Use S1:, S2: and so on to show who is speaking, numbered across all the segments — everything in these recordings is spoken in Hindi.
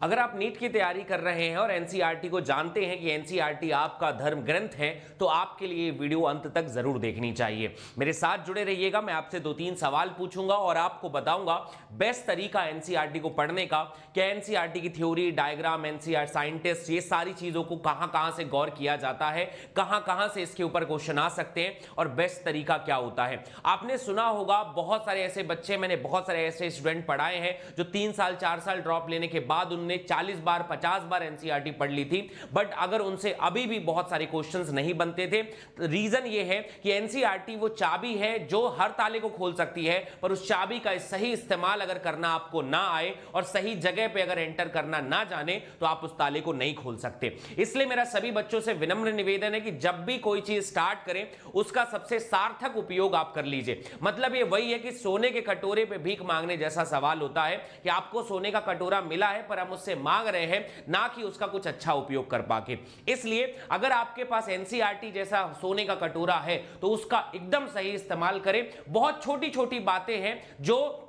S1: अगर आप नीट की तैयारी कर रहे हैं और एनसीईआरटी को जानते हैं कि एनसीईआरटी आपका धर्म ग्रंथ है, तो आपके लिए वीडियो अंत तक जरूर देखनी चाहिए। मेरे साथ जुड़े रहिएगा, मैं आपसे 2-3 सवाल पूछूंगा और आपको बताऊंगा बेस्ट तरीका एनसीईआरटी को पढ़ने का। क्या एनसीईआरटी की थ्योरी, डायग्राम, एनसीईआरटी साइंटिस्ट, ये सारी चीजों को कहां से गौर किया जाता है, कहां से इसके ऊपर क्वेश्चन आ सकते हैं और बेस्ट तरीका क्या होता है। आपने सुना होगा बहुत सारे ऐसे बच्चे, मैंने बहुत सारे ऐसे स्टूडेंट पढ़ाए हैं जो 3 साल 4 साल ड्रॉप लेने के बाद उन्होंने 40 बार 50 बार एनसीईआरटी पढ़ ली थी, बट अगर उनसे अभी भी बहुत सारे क्वेश्चंस नहीं बनते थे। रीजन ये है कि एनसीईआरटी वो चाबी है जो हर ताले को खोल सकती है, पर उस चाबी का सही इस्तेमाल अगर करना आपको ना आए और सही जगह पे अगर एंटर करना ना जाने तो आप उस ताले को नहीं खोल सकते। इसलिए मेरा सभी बच्चों से विनम्र निवेदन है कि जब भी कोई चीज स्टार्ट करें उसका सबसे सार्थक उपयोग आप कर लीजिए। मतलब ये वही है कि सोने के कटोरे पे भीख मांगने जैसा सवाल होता है कि आपको सोने का कटोरा मिला है पर हम उससे मांग रहे हैं, ना कि उसका कुछ अच्छा उपयोग कर पाके। इसलिए अगर आपके पास एनसीईआरटी जैसा सोने का कटोरा है तो उसका एकदम सही इस्तेमाल करें। बहुत छोटी छोटी बातें हैं जो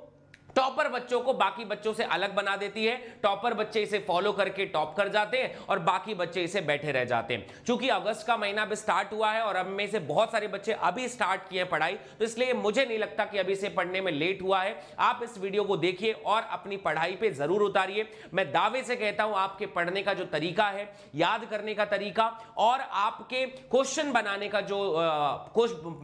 S1: टॉपर बच्चों को बाकी बच्चों से अलग बना देती है। टॉपर बच्चे इसे फॉलो करके टॉप कर जाते हैं और बाकी बच्चे इसे बैठे रह जाते हैं। क्योंकि अगस्त का महीना भी स्टार्ट हुआ है और अब में से बहुत सारे बच्चे अभी स्टार्ट किए पढ़ाई, तो इसलिए मुझे नहीं लगता कि अभी से पढ़ने में लेट हुआ है। आप इस वीडियो को देखिए और अपनी पढ़ाई पे जरूर उतारिए। मैं दावे से कहता हूं आपके पढ़ने का जो तरीका है, याद करने का तरीका और आपके क्वेश्चन बनाने का जो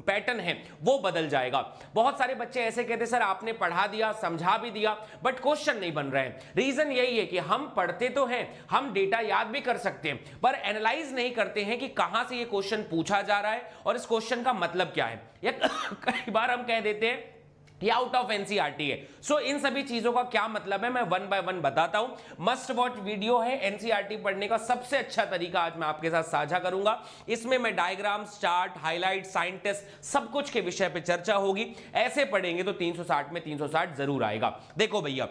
S1: पैटर्न है वो बदल जाएगा। बहुत सारे बच्चे ऐसे कहते हैं सर आपने पढ़ा दिया, समझा भी दिया, बट क्वेश्चन नहीं बन रहे हैं। रीजन यही है कि हम पढ़ते तो हैं, हम डेटा याद भी कर सकते हैं, पर एनालाइज नहीं करते हैं कि कहां से ये क्वेश्चन पूछा जा रहा है और इस क्वेश्चन का मतलब क्या है। या कई बार हम कह देते हैं ये आउट ऑफ एनसीईआरटी है। सो इन सभी चीजों का क्या मतलब है मैं 1 बाय 1 बताता हूं। मस्ट वॉच वीडियो है, एनसीईआरटी पढ़ने का सबसे अच्छा तरीका आज मैं आपके साथ साझा करूंगा। इसमें मैं डायग्राम्स, चार्ट, हाईलाइट, साइंटिस्ट सब कुछ के विषय पे चर्चा होगी। ऐसे पढ़ेंगे तो 360 में 360 जरूर आएगा। देखो भैया,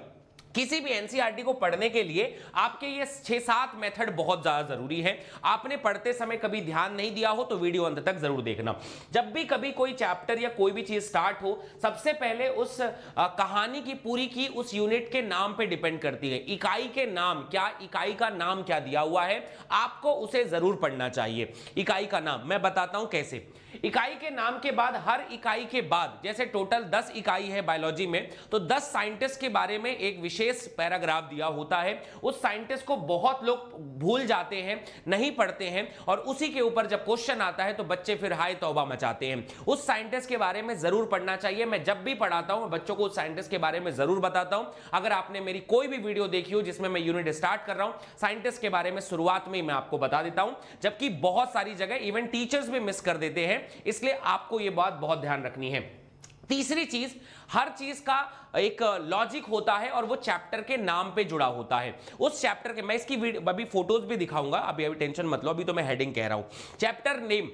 S1: किसी भी एनसीईआरटी को पढ़ने के लिए आपके ये 6-7 मेथड बहुत ज्यादा जरूरी है। आपने पढ़ते समय कभी ध्यान नहीं दिया हो तो वीडियो अंत तक जरूर देखना। जब भी कभी कोई चैप्टर या कोई भी चीज स्टार्ट हो, सबसे पहले उस कहानी की पूरी की उस यूनिट के नाम पे डिपेंड करती है। इकाई के नाम क्या, इकाई का नाम क्या दिया हुआ है, आपको उसे जरूर पढ़ना चाहिए। इकाई का नाम मैं बताता हूं कैसे। इकाई के नाम के बाद हर इकाई के बाद, जैसे टोटल 10 इकाई है बायोलॉजी में, तो 10 साइंटिस्ट के बारे में एक विशेष पैराग्राफ दिया होता है। उस साइंटिस्ट को बहुत लोग भूल जाते हैं, नहीं पढ़ते हैं, और उसी के ऊपर जब क्वेश्चन आता है तो बच्चे फिर हाय तौबा मचाते हैं। उस साइंटिस्ट के बारे में जरूर पढ़ना चाहिए। मैं जब भी पढ़ाता हूं बच्चों को उस साइंटिस्ट के बारे में जरूर बताता हूं। अगर आपने मेरी कोई भी वीडियो देखी हो जिसमें मैं यूनिट स्टार्ट कर रहा हूं, साइंटिस्ट के बारे में शुरुआत में ही मैं आपको बता देता हूं, जबकि बहुत सारी जगह इवन टीचर्स भी मिस कर देते हैं। इसलिए आपको यह बात बहुत ध्यान रखनी है। तीसरी चीज, हर चीज का एक लॉजिक होता है और वो चैप्टर के नाम पे जुड़ा होता है। उस चैप्टर के, मैं इसकी अभी फोटोज भी दिखाऊंगा, अभी टेंशन मत लो, अभी तो मैं हेडिंग कह रहा हूं। चैप्टर नेम,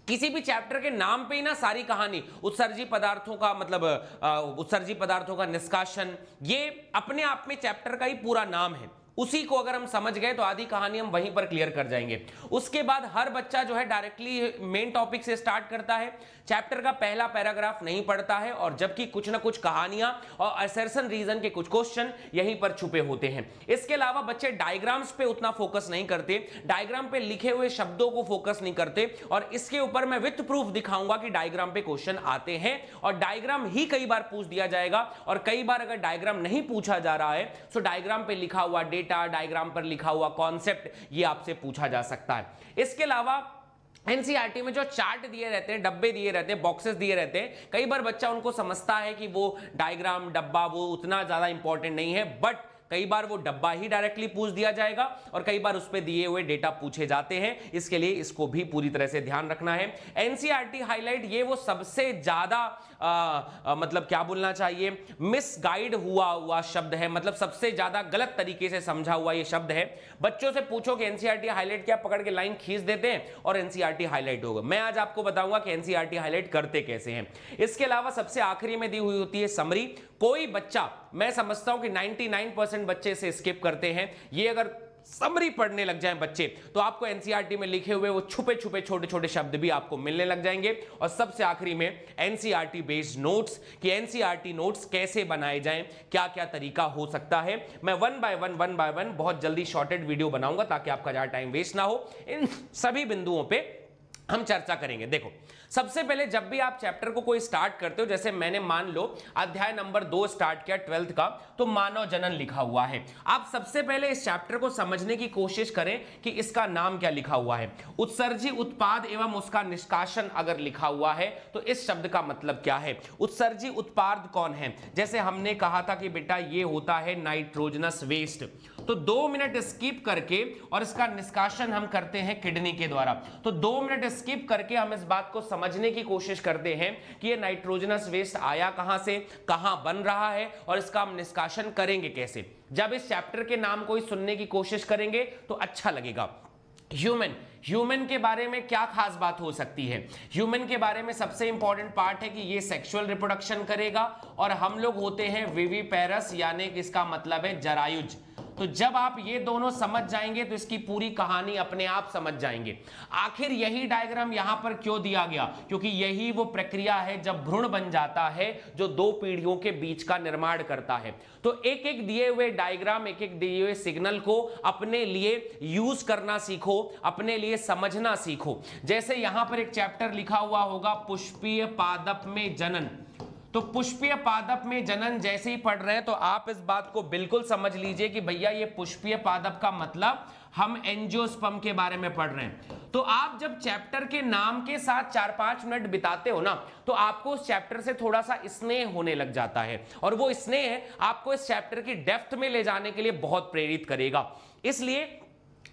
S1: किसी भी चैप्टर के नाम पे ही ना सारी कहानी, उत्सर्जी पदार्थों का मतलब उत्सर्जी पदार्थों का निष्कासन, ये अपने आप में चैप्टर का ही पूरा नाम है। उसी को अगर हम समझ गए तो आधी कहानी हम वहीं पर क्लियर कर जाएंगे। उसके बाद हर बच्चा जो है डायरेक्टली मेन टॉपिक से स्टार्ट करता है, चैप्टर का पहला पैराग्राफ नहीं पढ़ता है, और जबकि कुछ ना कुछ कहानियां और असर्शन रीजन के कुछ क्वेश्चन यहीं पर छुपे होते हैं। इसके अलावा बच्चे डायग्राम्स पे उतना फोकस नहीं करते, डायग्राम पे लिखे हुए शब्दों को फोकस नहीं करते, और इसके ऊपर मैं विथ प्रूफ दिखाऊंगा कि डायग्राम पे क्वेश्चन आते हैं और डायग्राम ही कई बार पूछ दिया जाएगा। और कई बार अगर डायग्राम नहीं पूछा जा रहा है तो डायग्राम पे लिखा हुआ डायग्राम पर लिखा हुआ कॉन्सेप्ट ये आपसे पूछा जा सकता है। इसके अलावा एनसीईआरटी में जो चार्ट दिए रहते हैं, डब्बे दिए रहते हैं, बॉक्सेस दिए रहते हैं, कई बार बच्चा उनको समझता है कि वो डायग्राम डब्बा वो उतना ज्यादा इंपॉर्टेंट नहीं है, बट कई बार वो डब्बा ही डायरेक्टली पूछ दिया जाएगा और कई बार उस पे दिए हुए डेटा पूछे जाते हैं। इसके लिए इसको भी पूरी तरह से ध्यान रखना है। एनसीईआरटी हाईलाइट, ये वो सबसे ज्यादा मतलब क्या बोलना चाहिए, मिसगाइड हुआ शब्द है, मतलब सबसे ज्यादा गलत तरीके से समझा हुआ ये शब्द है। बच्चों से पूछो कि एनसीईआरटी हाईलाइट क्या, पकड़ के लाइन खींच देते हैं और एनसीईआरटी हाईलाइट होगा। मैं आज आपको बताऊंगा कि एनसीईआरटी हाईलाइट करते कैसे हैं। इसके अलावा सबसे आखिरी में दी हुई होती है समरी। कोई बच्चा, मैं समझता हूं कि 99% बच्चे से स्किप करते हैं। ये अगर समरी पढ़ने लग जाएं बच्चे, तो आपको एनसीईआरटी में लिखे हुए वो छुपे छुपे छोटे छोटे शब्द भी आपको मिलने लग जाएंगे। और सबसे आखिरी में एनसीईआरटी बेस्ड नोट्स, कि एनसीईआरटी नोट्स कैसे बनाए जाएं, क्या क्या तरीका हो सकता है। मैं वन बाय वन बहुत जल्दी शॉर्टेड वीडियो बनाऊंगा ताकि आपका ज्यादा टाइम वेस्ट ना हो। इन सभी बिंदुओं पे हम चर्चा करेंगे। देखो, सबसे पहले जब भी आप चैप्टर को कोई स्टार्ट करते हो, जैसे मैंने मान लो अध्याय नंबर 2 स्टार्ट किया 12th का, तो मानव जनन लिखा हुआ है। आप सबसे पहले इस चैप्टर को समझने की कोशिश करें कि इसका नाम क्या लिखा हुआ है। उत्सर्जी उत्पाद एवं उसका निष्कासन अगर लिखा हुआ है तो इस शब्द का मतलब क्या है। उत्सर्जी उत्पाद कौन है? जैसे हमने कहा था कि बेटा ये होता है नाइट्रोजनस वेस्ट, तो 2 मिनट स्किप करके और इसका निष्कासन हम करते हैं किडनी के द्वारा। तो 2 मिनट स्किप करके हम इस बात को समझने की कोशिश करते हैं कि ये नाइट्रोजनस वेस्ट आया कहां से, कहां बन रहा है और इसका हम निष्कासन करेंगे कैसे। जब इस चैप्टर के नाम को ही सुनने की कोशिश करेंगे तो अच्छा लगेगा। ह्यूमन के बारे में क्या खास बात हो सकती है? ह्यूमन के बारे में सबसे इंपॉर्टेंट पार्ट है कि ये सेक्सुअल रिप्रोडक्शन करेगा और हम लोग होते हैं विविपेरस, यानी कि इसका मतलब है जरायुज। तो जब आप ये दोनों समझ जाएंगे तो इसकी पूरी कहानी अपने आप समझ जाएंगे। आखिर यही डायग्राम यहां पर क्यों दिया गया? क्योंकि यही वो प्रक्रिया है जब भ्रूण बन जाता है जो 2 पीढ़ियों के बीच का निर्माण करता है। तो एक एक दिए हुए डायग्राम, एक एक दिए हुए सिग्नल को अपने लिए यूज करना सीखो, अपने लिए समझना सीखो। जैसे यहां पर एक चैप्टर लिखा हुआ होगा पुष्पीय पादप में जनन, तो पुष्पीय पादप में जनन जैसे ही पढ़ रहे हैं तो आप इस बात को बिल्कुल समझ लीजिए कि भैया ये पुष्पीय पादप का मतलब हम एंजियोस्पर्म के बारे में पढ़ रहे हैं। तो आप जब चैप्टर के नाम के साथ 4-5 मिनट बिताते हो ना, तो आपको उस चैप्टर से थोड़ा सा स्नेह होने लग जाता है और वो स्नेह आपको इस चैप्टर की डेप्थ में ले जाने के लिए बहुत प्रेरित करेगा। इसलिए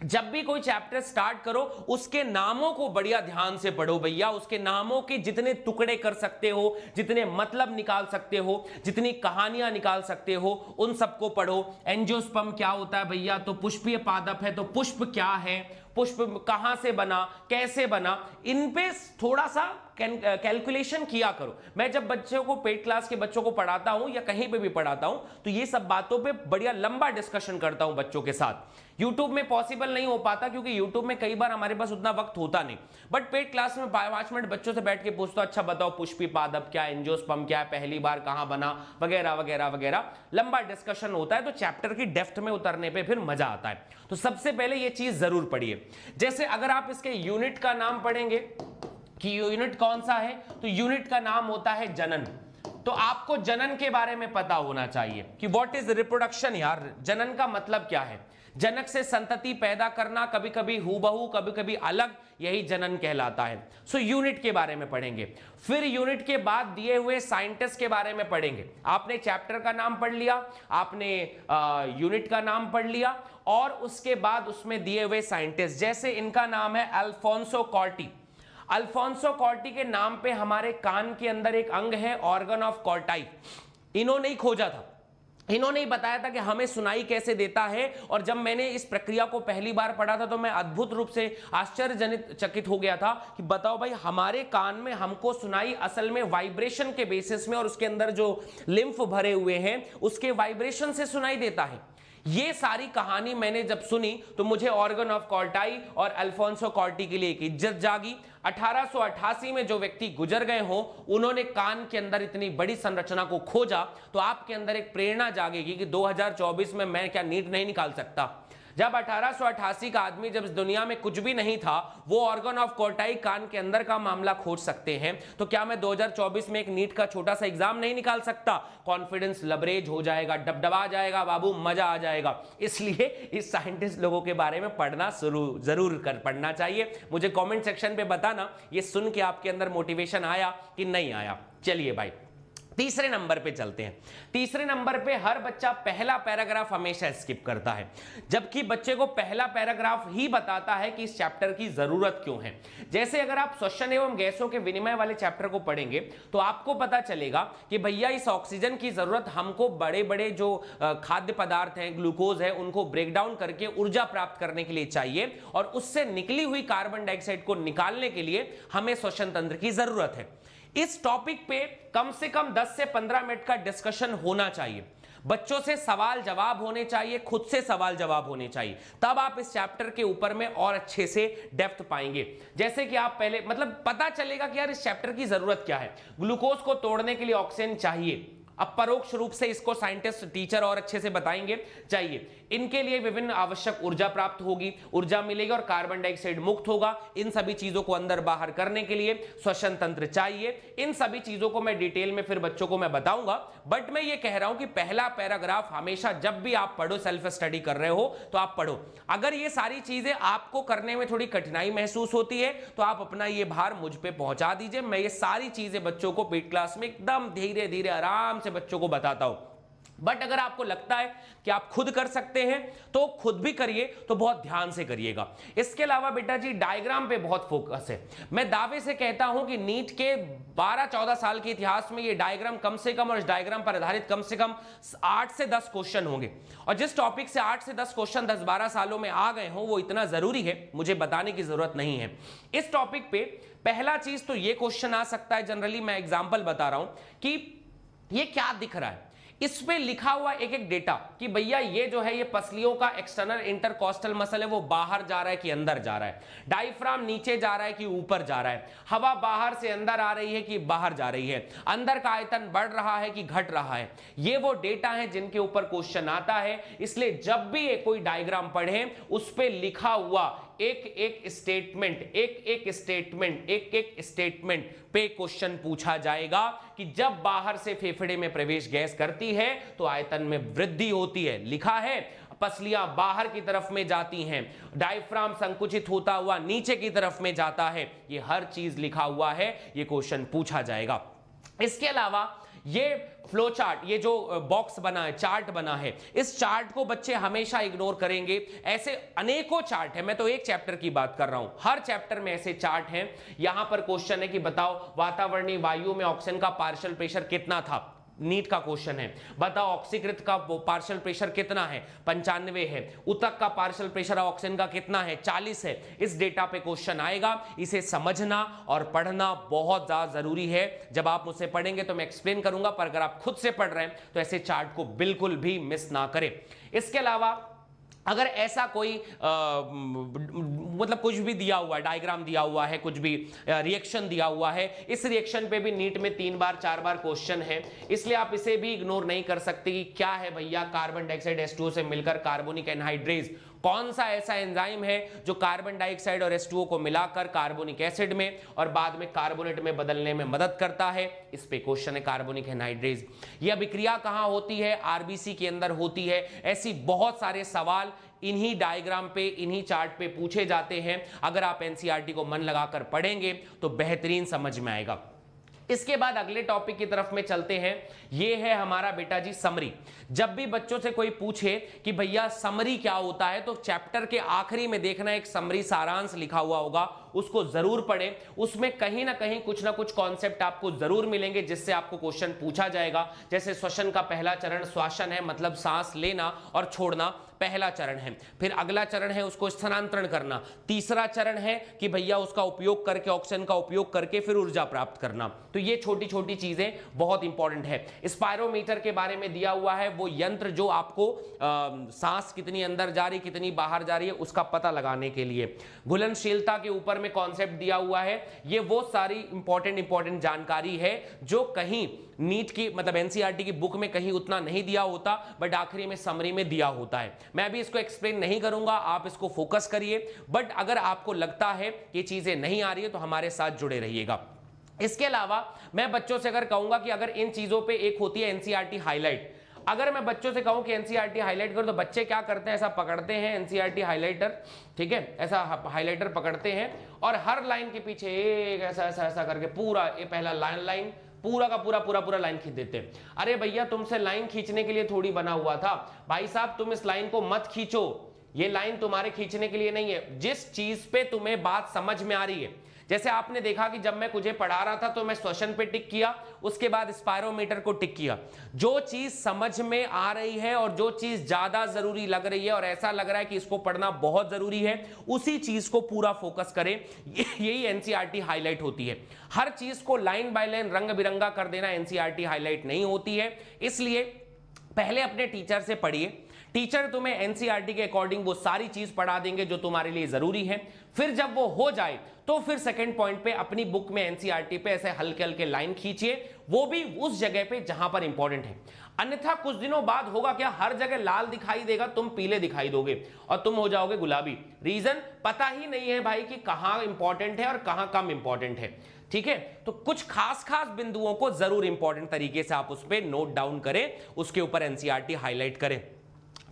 S1: जब भी कोई चैप्टर स्टार्ट करो उसके नामों को बढ़िया ध्यान से पढ़ो भैया। उसके नामों के जितने टुकड़े कर सकते हो, जितने मतलब निकाल सकते हो, जितनी कहानियां निकाल सकते हो, उन सबको पढ़ो। एंजियोस्पर्म क्या होता है भैया? तो पुष्पीय पादप है, तो पुष्प क्या है, पुष्प कहां से बना, कैसे बना, इन पे थोड़ा सा कैलकुलेशन किया करो। मैं जब बच्चों को, पेड क्लास के बच्चों को पढ़ाता हूं या कहीं पे भी पढ़ाता हूं, तो ये सब बातों पे बढ़िया लंबा डिस्कशन करता हूं बच्चों के साथ। यूट्यूब में पॉसिबल नहीं हो पाता क्योंकि यूट्यूब में कई बार हमारे पास उतना वक्त होता नहीं, बट पेड क्लास में 5 मिनट बच्चों से बैठ के पूछता, अच्छा बताओ पुष्पीय पादप क्या, एंजियोस्पर्म क्या है, पहली बार कहां बना, वगैरह वगैरह वगैरह। लंबा डिस्कशन होता है तो चैप्टर की डेप्थ में उतरने पे फिर मजा आता है। तो सबसे पहले ये चीज जरूर पढ़िए। जैसे अगर आप इसके यूनिट का नाम पढ़ेंगे कि यूनिट कौन सा है, तो यूनिट का नाम होता है जनन। तो आपको जनन के बारे में पता होना चाहिए कि व्हाट इज रिप्रोडक्शन। यार जनन का मतलब क्या है? जनक से संतति पैदा करना, कभी कभी हूबहू कभी कभी अलग, यही जनन कहलाता है। सो यूनिट के बारे में पढ़ेंगे। फिर यूनिट के बाद दिए हुए साइंटिस्ट के बारे में पढ़ेंगे। आपने चैप्टर का नाम पढ़ लिया, आपने यूनिट का नाम पढ़ लिया और उसके बाद उसमें दिए हुए साइंटिस्ट, जैसे इनका नाम है अल्फोंसो कॉर्टी। अल्फोंसो कॉर्टी के नाम पे हमारे कान के अंदर एक अंग है ऑर्गन ऑफ कॉर्टाई। इन्होंने ही खोजा था, इन्होंने ही बताया था कि हमें सुनाई कैसे देता है। और जब मैंने इस प्रक्रिया को पहली बार पढ़ा था तो मैं अद्भुत रूप से आश्चर्यजनित चकित हो गया था कि बताओ भाई, हमारे कान में हमको सुनाई असल में वाइब्रेशन के बेसिस में और उसके अंदर जो लिम्फ भरे हुए हैं उसके वाइब्रेशन से सुनाई देता है। ये सारी कहानी मैंने जब सुनी तो मुझे ऑर्गन ऑफ कॉर्टाई और अल्फोंसो कॉर्टी के लिए एक इज्जत जागी। 1888 में जो व्यक्ति गुजर गए हो, उन्होंने कान के अंदर इतनी बड़ी संरचना को खोजा, तो आपके अंदर एक प्रेरणा जागेगी कि 2024 में मैं क्या नीट नहीं निकाल सकता। जब 1888 का आदमी, जब इस दुनिया में कुछ भी नहीं था, वो ऑर्गन ऑफ कॉर्टाई कान के अंदर का मामला खोज सकते हैं, तो क्या मैं 2024 में एक नीट का छोटा सा एग्जाम नहीं निकाल सकता? कॉन्फिडेंस लबरेज हो जाएगा, डबडबा जाएगा बाबू, मजा आ जाएगा। इसलिए इस साइंटिस्ट लोगों के बारे में पढ़ना जरूर पढ़ना चाहिए। मुझे कॉमेंट सेक्शन पे बताना ये सुन के आपके अंदर मोटिवेशन आया कि नहीं आया। चलिए भाई, तीसरे नंबर पे चलते हैं। तीसरे नंबर पे हर बच्चा पहला पैराग्राफ हमेशा स्किप करता है, जबकि बच्चे को पहला पैराग्राफ ही बताता है कि इस चैप्टर की जरूरत क्यों है। जैसे अगर आप श्वसन एवं गैसों के विनिमय वाले चैप्टर को पढ़ेंगे तो आपको पता चलेगा कि भैया इस ऑक्सीजन की जरूरत हमको बड़े बड़े जो खाद्य पदार्थ हैं, ग्लूकोज है, उनको ब्रेक डाउन करके ऊर्जा प्राप्त करने के लिए चाहिए और उससे निकली हुई कार्बन डाइऑक्साइड को निकालने के लिए हमें श्वसन तंत्र की जरूरत है। इस टॉपिक पे कम से कम 10 से 15 मिनट का डिस्कशन होना चाहिए। बच्चों से सवाल जवाब होने चाहिए, खुद से सवाल जवाब होने चाहिए, तब आप इस चैप्टर के ऊपर में और अच्छे से डेप्थ पाएंगे। जैसे कि आप पहले मतलब पता चलेगा कि यार इस चैप्टर की जरूरत क्या है। ग्लूकोज को तोड़ने के लिए ऑक्सीजन चाहिए, अब परोक्ष रूप से इसको साइंटिस्ट टीचर और अच्छे से बताएंगे चाहिए। इनके लिए विभिन्न आवश्यक ऊर्जा प्राप्त होगी, ऊर्जा मिलेगी और कार्बन डाइऑक्साइड मुक्त होगा। इन सभी चीजों को अंदर बाहर करने के लिए श्वसन तंत्र चाहिए। इन सभी चीजों को मैं डिटेल में फिर बच्चों को मैं बताऊंगा, बट मैं ये कह रहा हूं कि पहला पैराग्राफ हमेशा जब भी आप पढ़ो, सेल्फ स्टडी कर रहे हो तो आप पढ़ो। अगर ये सारी चीजें आपको करने में थोड़ी कठिनाई महसूस होती है तो आप अपना ये भार मुझ पे पहुंचा दीजिए। मैं ये सारी चीजें बच्चों को पेड क्लास में एकदम धीरे धीरे आराम से बच्चों को बताता हूं। बट अगर आपको लगता है कि आप खुद कर सकते हैं तो खुद भी करिए, तो बहुत ध्यान से करिएगा। इसके अलावा बेटा जी डायग्राम पे बहुत फोकस है। मैं दावे से कहता हूं कि नीट के 12-14 साल के इतिहास में ये डायग्राम कम से कम और इस डायग्राम पर आधारित कम से कम 8 से 10 क्वेश्चन होंगे। और जिस टॉपिक से 8 से 10 क्वेश्चन 10-12 सालों में आ गए हों वो इतना जरूरी है, मुझे बताने की जरूरत नहीं है। इस टॉपिक पे पहला चीज तो ये क्वेश्चन आ सकता है, जनरली मैं एग्जाम्पल बता रहा हूं कि ये क्या दिख रहा है। इस पे लिखा हुआ एक एक डेटा कि भैया ये जो है ये पसलियों का एक्सटर्नल इंटरकॉस्टल मसल है, वो बाहर जा रहा है कि अंदर जा रहा है। डायफ्राम नीचे जा रहा है कि ऊपर जा रहा है। हवा बाहर से अंदर आ रही है कि बाहर जा रही है। अंदर का आयतन बढ़ रहा है कि घट रहा है। ये वो डेटा है जिनके ऊपर क्वेश्चन आता है। इसलिए जब भी कोई डायग्राम पढ़े उस पे लिखा हुआ एक एक स्टेटमेंट पे क्वेश्चन पूछा जाएगा कि जब बाहर से फेफड़े में प्रवेश गैस करती है तो आयतन में वृद्धि होती है। लिखा है पसलियां बाहर की तरफ में जाती हैं, डायफ्राम संकुचित होता हुआ नीचे की तरफ में जाता है। ये हर चीज लिखा हुआ है, ये क्वेश्चन पूछा जाएगा। इसके अलावा ये फ्लो चार्ट, ये जो बॉक्स बना है, चार्ट बना है, इस चार्ट को बच्चे हमेशा इग्नोर करेंगे। ऐसे अनेकों चार्ट है, मैं तो एक चैप्टर की बात कर रहा हूं, हर चैप्टर में ऐसे चार्ट हैं। यहां पर क्वेश्चन है कि बताओ वातावरणीय वायु में ऑक्सीजन का पार्शियल प्रेशर कितना था, नीट का क्वेश्चन है। बताओ ऑक्सीकृत का पार्शियल प्रेशर कितना है, 95 है। उतक का पार्शियल प्रेशर ऑक्सीजन का कितना है, 40 है। इस डेटा पे क्वेश्चन आएगा। इसे समझना और पढ़ना बहुत ज्यादा जरूरी है। जब आप मुझसे पढ़ेंगे तो मैं एक्सप्लेन करूंगा, पर अगर आप खुद से पढ़ रहे हैं तो ऐसे चार्ट को बिल्कुल भी मिस ना करें। इसके अलावा अगर ऐसा कोई मतलब कुछ भी दिया हुआ है, डायग्राम दिया हुआ है, कुछ भी रिएक्शन दिया हुआ है, इस रिएक्शन पे भी नीट में 3 बार 4 बार क्वेश्चन है, इसलिए आप इसे भी इग्नोर नहीं कर सकते कि क्या है भैया, कार्बन डाइऑक्साइड H2O से मिलकर कार्बोनिक एनहाइड्रेज, कौन सा ऐसा एंजाइम है जो कार्बन डाइऑक्साइड और H2O को मिलाकर कार्बोनिक एसिड में और बाद में कार्बोनेट में बदलने में मदद करता है। इस पे क्वेश्चन है कार्बोनिक एनहाइड्रेज। यह अभिक्रिया कहां होती है, आरबीसी के अंदर होती है। ऐसी बहुत सारे सवाल इन्हीं डायग्राम पे, इन्हीं चार्ट पे पूछे जाते हैं। अगर आप एनसीईआरटी को मन लगाकर पढ़ेंगे तो बेहतरीन समझ में आएगा। इसके बाद अगले टॉपिक की तरफ में चलते हैं। ये है हमारा बेटा जी समरी। जब भी बच्चों से कोई पूछे कि भैया समरी क्या होता है, तो चैप्टर के आखिरी में देखना एक समरी सारांश लिखा हुआ होगा, उसको जरूर पढ़ें। उसमें कहीं ना कहीं कुछ ना कुछ कॉन्सेप्ट आपको जरूर मिलेंगे जिससे आपको क्वेश्चन पूछा जाएगा। जैसे श्वसन का पहला चरण श्वासन है, मतलब सांस लेना और छोड़ना पहला चरण है। फिर अगला चरण है उसको स्थानांतरण करना। तीसरा चरण है कि भैया उसका उपयोग करके, ऑक्सीजन का उपयोग करके फिर ऊर्जा प्राप्त करना। तो ये छोटी छोटी चीजें बहुत इंपॉर्टेंट है। स्पायरोमीटर के बारे में दिया हुआ है, वो यंत्र जो आपको सांस कितनी अंदर जा रही कितनी बाहर जा रही है उसका पता लगाने के लिए। घुलनशीलता के ऊपर में कॉन्सेप्ट दिया हुआ है। ये वो सारी इंपॉर्टेंट जानकारी है जो कहीं नीट की मतलब एनसीईआरटी की बुक में कहीं उतना नहीं दिया होता, बट आखिरी में समरी में दिया होता है। मैं भी इसको एक्सप्लेन नहीं करूंगा, आप इसको फोकस करिए। बट अगर आपको लगता है ये चीजें नहीं आ रही है तो हमारे साथ जुड़े रहिएगा। इसके अलावा मैं बच्चों से अगर कहूंगा कि अगर इन चीजों पे एक होती है एनसीईआरटी हाईलाइट, अगर मैं बच्चों से कहूं कि एनसीईआरटी हाईलाइट करो तो बच्चे क्या करते हैं, ऐसा पकड़ते हैं एनसीईआरटी हाईलाइटर, ठीक है, ऐसा हाईलाइटर पकड़ते हैं और हर लाइन के पीछे एक ऐसा ऐसा ऐसा करके पूरा ये पहला लाइन पूरा का पूरा लाइन खींच देते हैं। अरे भैया तुमसे लाइन खींचने के लिए थोड़ी बना हुआ था भाई साहब, तुम इस लाइन को मत खींचो, ये लाइन तुम्हारे खींचने के लिए नहीं है। जिस चीज पे तुम्हें बात समझ में आ रही है, जैसे आपने देखा कि जब मैं तुझे पढ़ा रहा था तो मैं श्वसन पे टिक किया, उसके बाद स्पायरोमीटर को टिक किया। जो चीज समझ में आ रही है और जो चीज ज्यादा जरूरी लग रही है और ऐसा लग रहा है कि इसको पढ़ना बहुत जरूरी है, उसी चीज को पूरा फोकस करें। यही एनसीईआरटी हाईलाइट होती है। हर चीज को लाइन बाय लाइन रंग बिरंगा कर देना एनसीईआरटी हाईलाइट नहीं होती है। इसलिए पहले अपने टीचर से पढ़िए, टीचर तुम्हें एनसीईआरटी के अकॉर्डिंग वो सारी चीज पढ़ा देंगे जो तुम्हारे लिए जरूरी है। फिर जब वो हो जाए तो फिर सेकंड पॉइंट पे अपनी बुक में एनसीईआरटी पे ऐसे हल्के हल्के लाइन खींचिए, वो भी उस जगह पे जहां पर इंपॉर्टेंट है। अन्यथा कुछ दिनों बाद होगा क्या, हर जगह लाल दिखाई देगा, तुम पीले दिखाई दोगे और तुम हो जाओगे गुलाबी। रीजन पता ही नहीं है भाई कि कहां इंपॉर्टेंट है और कहां कम इंपॉर्टेंट है। ठीक है, तो कुछ खास खास बिंदुओं को जरूर इंपॉर्टेंट तरीके से आप उस पर नोट डाउन करें, उसके ऊपर एनसीईआरटी हाईलाइट करें।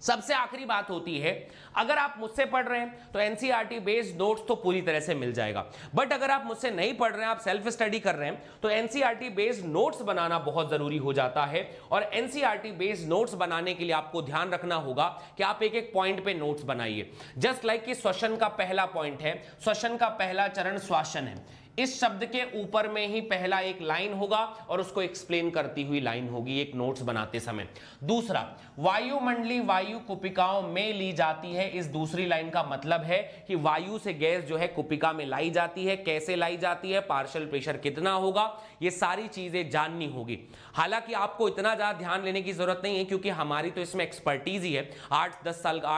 S1: सबसे आखिरी बात होती है, अगर आप मुझसे पढ़ रहे हैं तो एनसीईआरटी बेस्ड नोट्स तो पूरी तरह से मिल जाएगा, बट अगर आप मुझसे नहीं पढ़ रहे हैं, आप सेल्फ स्टडी कर रहे हैं, तो एनसीईआरटी बेस्ड नोट्स बनाना बहुत जरूरी हो जाता है। और एनसीईआरटी बेस्ड नोट्स बनाने के लिए आपको ध्यान रखना होगा कि आप एक एक पॉइंट पे नोट्स बनाइए। जस्ट लाइक कि श्वसन का पहला पॉइंट है, श्वसन का पहला चरण श्वासन है, इस शब्द के ऊपर में ही पहला एक लाइन होगा और उसको एक्सप्लेन करती हुई लाइन होगी एक नोट्स बनाते समय। दूसरा, वायुमंडलीय वायु कुपिकाओं में ली जाती है, इस दूसरी लाइन का मतलब है कि वायु से गैस जो है कुपिका में लाई जाती है, कैसे लाई जाती है, पार्शियल प्रेशर कितना होगा, ये सारी चीजें जाननी होगी। हालांकि आपको इतना ज्यादा ध्यान लेने की जरूरत नहीं है क्योंकि हमारी तो इसमें एक्सपर्टीज ही है, 8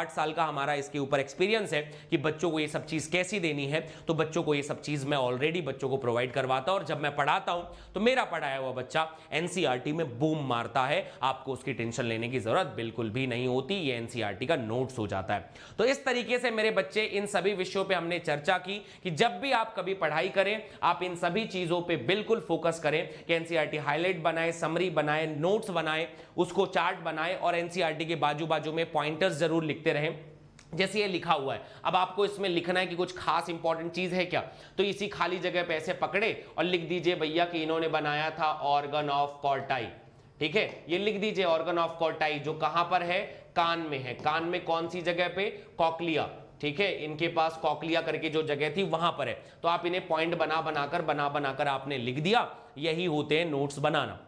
S1: साल का हमारा इसके ऊपर एक्सपीरियंस है कि बच्चों को ये सब चीज कैसी देनी है। तो बच्चों को ये सब चीज मैं ऑलरेडी बच्चों को प्रोवाइड करवाता हूं और जब मैं पढ़ाता हूं तो मेरा पढ़ाया हुआ बच्चा एनसीईआरटी में बूम मारता है, आपको उसकी टेंशन लेने की जरूरत बिल्कुल भी नहीं होती, ये एनसीईआरटी का नोट्स हो जाता है। तो इस तरीके से मेरे बच्चे इन सभी विषयों पे हमने चर्चा की कि जब भी आप कभी पढ़ाई करें आप इन सभी चीजों पे बिल्कुल फोकस करें कि एनसीईआरटी हाईलाइट बनाए, समरी बनाए, नोट्स बनाए, उसको चार्ट बनाए और एनसीईआरटी के बाजू बाजू में पॉइंटर्स जरूर लिखते रहें जैसे ये लिखा हुआ है। अब आपको इसमें लिखना है कि कुछ खास इंपॉर्टेंट चीज है क्या, तो इसी खाली जगह पे ऐसे पकड़े और लिख दीजिए भैया कि इन्होंने बनाया था ऑर्गन ऑफ कॉर्टाई। ठीक है, ये लिख दीजिए ऑर्गन ऑफ कॉर्टाई, जो कहां पर है, कान में है। कान में कौन सी जगह पे, कॉक्लिया। ठीक है, इनके पास कॉक्लिया करके जो जगह थी वहां पर है। तो आप इन्हें पॉइंट बना बनाकर आपने लिख दिया, यही होते हैं नोट्स बनाना।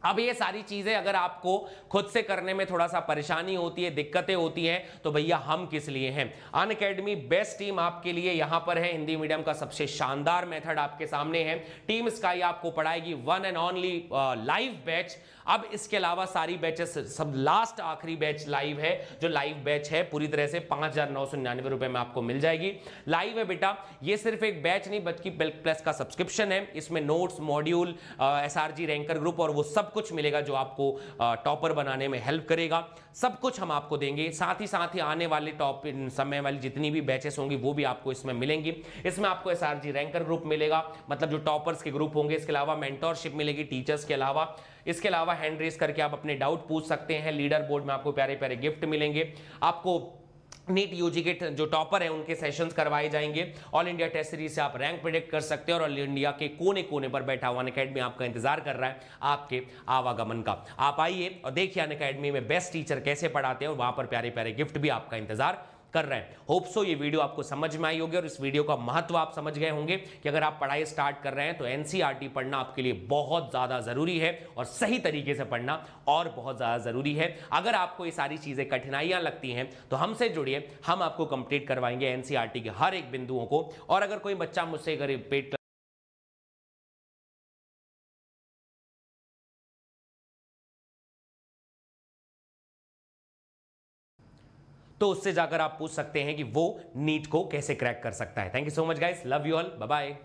S1: अब ये सारी चीजें अगर आपको खुद से करने में थोड़ा सा परेशानी होती है, दिक्कतें होती हैं, तो भैया हम किस लिए हैं। अनअकैडमी बेस्ट टीम आपके लिए यहां पर है, हिंदी मीडियम का सबसे शानदार मेथड आपके सामने है। टीम स्काई आपको पढ़ाएगी one and only live batch. अब इसके अलावा सारी बैचेस, सब लास्ट आखिरी बैच लाइव है, जो लाइव बैच है पूरी तरह से 5,999 रुपए में आपको मिल जाएगी। लाइव है बेटा, ये सिर्फ एक बैच नहीं बल्कि प्लस का सब्सक्रिप्शन है। इसमें notes, module, SRG ranker group और वो सब कुछ मिलेगा जो आपको टॉपर बनाने में हेल्प करेगा। सब कुछ हम आपको देंगे, साथ ही आने वाले टॉप समय वाली जितनी भी बैचेस होंगी वो भी आपको इसमें मिलेंगी। इसमें आपको एसआरजी रैंकर ग्रुप मिलेगा, मतलब जो टॉपर्स के ग्रुप होंगे। इसके अलावा मेंटोरशिप मिलेगी टीचर्स के अलावा। इसके अलावा हैंड रेस करके आप अपने डाउट पूछ सकते हैं। लीडर बोर्ड में आपको प्यारे प्यारे गिफ्ट मिलेंगे। आपको नीट यूजी के जो टॉपर है उनके सेशंस करवाए जाएंगे। ऑल इंडिया टेस्ट सीरीज से आप रैंक प्रेडिक्ट कर सकते हैं और ऑल इंडिया के कोने कोने पर बैठा हुआ अनअकैडमी आपका इंतजार कर रहा है आपके आवागमन का। आप आइए और देखिए अनअकैडमी में बेस्ट टीचर कैसे पढ़ाते हैं और वहां पर प्यारे प्यारे गिफ्ट भी आपका इंतजार कर रहे हैं। होप सो ये वीडियो आपको समझ में आई होगी और इस वीडियो का महत्व आप समझ गए होंगे कि अगर आप पढ़ाई स्टार्ट कर रहे हैं तो एनसीईआरटी पढ़ना आपके लिए बहुत ज्यादा जरूरी है और सही तरीके से पढ़ना और बहुत ज्यादा जरूरी है। अगर आपको ये सारी चीजें कठिनाइयां लगती हैं तो हमसे जुड़िए, हम आपको कंप्लीट करवाएंगे एनसीईआरटी के हर एक बिंदुओं को। और अगर कोई बच्चा मुझसे अगर पेट तो उससे जाकर आप पूछ सकते हैं कि वो नीट को कैसे क्रैक कर सकता है। Thank you so much guys, love you all, bye bye.